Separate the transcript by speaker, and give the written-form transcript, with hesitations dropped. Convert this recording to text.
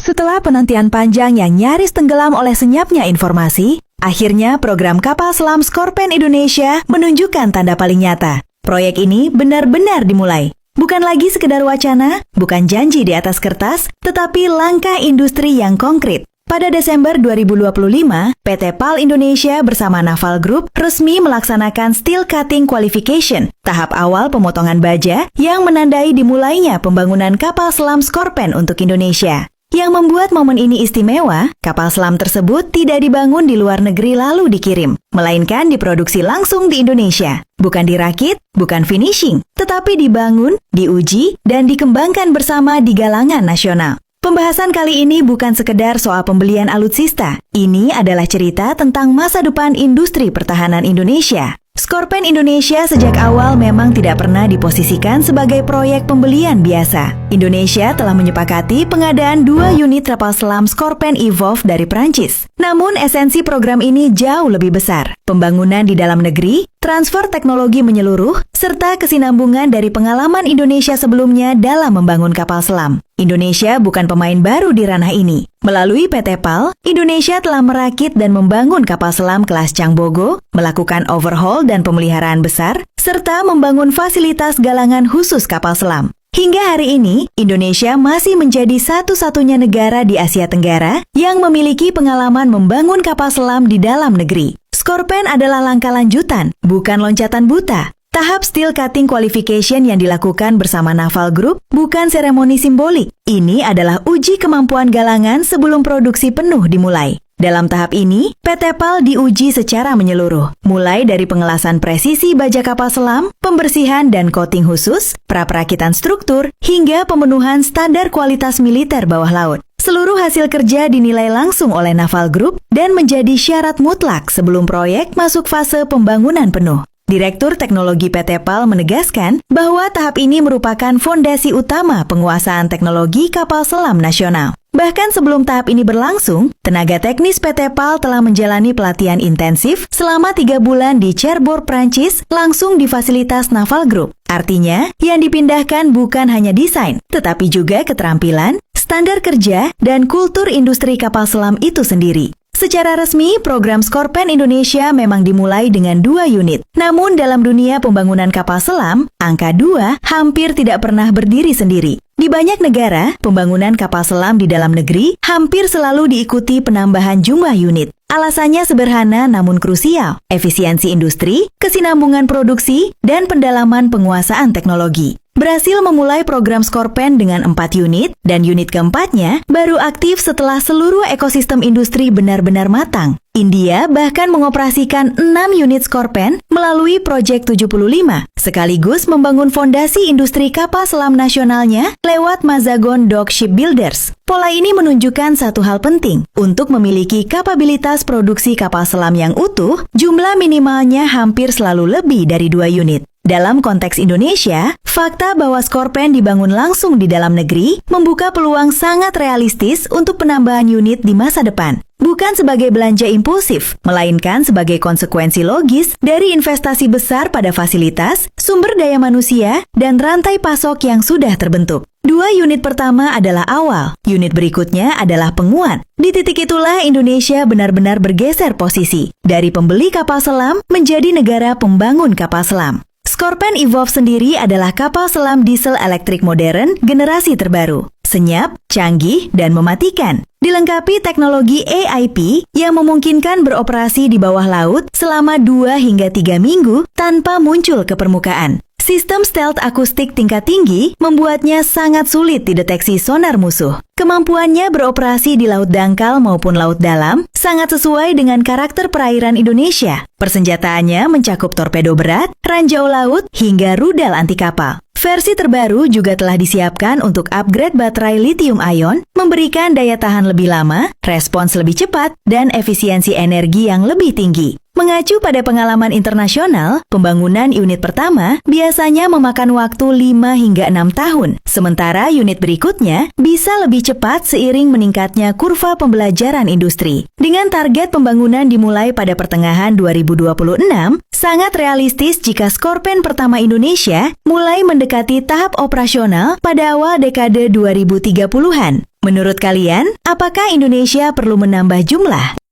Speaker 1: Setelah penantian panjang yang nyaris tenggelam oleh senyapnya informasi, akhirnya program kapal selam Skorpen Indonesia menunjukkan tanda paling nyata. Proyek ini benar-benar dimulai. Bukan lagi sekedar wacana, bukan janji di atas kertas, tetapi langkah industri yang konkret. Pada Desember 2025, PT PAL Indonesia bersama Naval Group resmi melaksanakan Steel Cutting Qualification, tahap awal pemotongan baja yang menandai dimulainya pembangunan kapal selam Skorpen untuk Indonesia. Yang membuat momen ini istimewa, kapal selam tersebut tidak dibangun di luar negeri lalu dikirim, melainkan diproduksi langsung di Indonesia. Bukan dirakit, bukan finishing, tetapi dibangun, diuji, dan dikembangkan bersama di galangan nasional. Pembahasan kali ini bukan sekedar soal pembelian alutsista. Ini adalah cerita tentang masa depan industri pertahanan Indonesia. Skorpen Indonesia sejak awal memang tidak pernah diposisikan sebagai proyek pembelian biasa. Indonesia telah menyepakati pengadaan 2 unit kapal selam Skorpen Evolve dari Prancis. Namun esensi program ini jauh lebih besar. Pembangunan di dalam negeri, transfer teknologi menyeluruh, serta kesinambungan dari pengalaman Indonesia sebelumnya dalam membangun kapal selam. Indonesia bukan pemain baru di ranah ini. Melalui PT PAL, Indonesia telah merakit dan membangun kapal selam kelas Changbogo, melakukan overhaul dan pemeliharaan besar, serta membangun fasilitas galangan khusus kapal selam. Hingga hari ini, Indonesia masih menjadi satu-satunya negara di Asia Tenggara yang memiliki pengalaman membangun kapal selam di dalam negeri. Skorpen adalah langkah lanjutan, bukan loncatan buta. Tahap Steel Cutting Qualification yang dilakukan bersama Naval Group bukan seremoni simbolik. Ini adalah uji kemampuan galangan sebelum produksi penuh dimulai. Dalam tahap ini, PT PAL diuji secara menyeluruh, mulai dari pengelasan presisi baja kapal selam, pembersihan dan coating khusus, pra-perakitan struktur, hingga pemenuhan standar kualitas militer bawah laut. Seluruh hasil kerja dinilai langsung oleh Naval Group dan menjadi syarat mutlak sebelum proyek masuk fase pembangunan penuh. Direktur Teknologi PT PAL menegaskan bahwa tahap ini merupakan fondasi utama penguasaan teknologi kapal selam nasional. Bahkan sebelum tahap ini berlangsung, tenaga teknis PT PAL telah menjalani pelatihan intensif selama 3 bulan di Cherbourg, Prancis, langsung di fasilitas Naval Group. Artinya, yang dipindahkan bukan hanya desain, tetapi juga keterampilan, standar kerja, dan kultur industri kapal selam itu sendiri. Secara resmi, program Skorpen Indonesia memang dimulai dengan 2 unit. Namun dalam dunia pembangunan kapal selam, angka 2 hampir tidak pernah berdiri sendiri. Di banyak negara, pembangunan kapal selam di dalam negeri hampir selalu diikuti penambahan jumlah unit. Alasannya sederhana namun krusial, efisiensi industri, kesinambungan produksi, dan pendalaman penguasaan teknologi. Berhasil memulai program Skorpen dengan 4 unit, dan unit keempatnya baru aktif setelah seluruh ekosistem industri benar-benar matang. India bahkan mengoperasikan 6 unit Skorpen melalui Project 75, sekaligus membangun fondasi industri kapal selam nasionalnya lewat Mazagon Dock Shipbuilders. Pola ini menunjukkan satu hal penting. Untuk memiliki kapabilitas produksi kapal selam yang utuh, jumlah minimalnya hampir selalu lebih dari 2 unit. Dalam konteks Indonesia, fakta bahwa Skorpen dibangun langsung di dalam negeri membuka peluang sangat realistis untuk penambahan unit di masa depan. Bukan sebagai belanja impulsif, melainkan sebagai konsekuensi logis dari investasi besar pada fasilitas, sumber daya manusia, dan rantai pasok yang sudah terbentuk. 2 unit pertama adalah awal, unit berikutnya adalah penguat. Di titik itulah Indonesia benar-benar bergeser posisi, dari pembeli kapal selam menjadi negara pembangun kapal selam. Skorpen Evolve sendiri adalah kapal selam diesel elektrik modern generasi terbaru. Senyap, canggih, dan mematikan. Dilengkapi teknologi AIP yang memungkinkan beroperasi di bawah laut selama 2 hingga 3 minggu tanpa muncul ke permukaan. Sistem stealth akustik tingkat tinggi membuatnya sangat sulit dideteksi sonar musuh. Kemampuannya beroperasi di laut dangkal maupun laut dalam sangat sesuai dengan karakter perairan Indonesia. Persenjataannya mencakup torpedo berat, ranjau laut, hingga rudal anti kapal. Versi terbaru juga telah disiapkan untuk upgrade baterai lithium ion, memberikan daya tahan lebih lama, respons lebih cepat, dan efisiensi energi yang lebih tinggi. Mengacu pada pengalaman internasional, pembangunan unit pertama biasanya memakan waktu 5 hingga 6 tahun, sementara unit berikutnya bisa lebih cepat seiring meningkatnya kurva pembelajaran industri. Dengan target pembangunan dimulai pada pertengahan 2026, sangat realistis jika Skorpen pertama Indonesia mulai mendekati tahap operasional pada awal dekade 2030-an. Menurut kalian, apakah Indonesia perlu menambah jumlah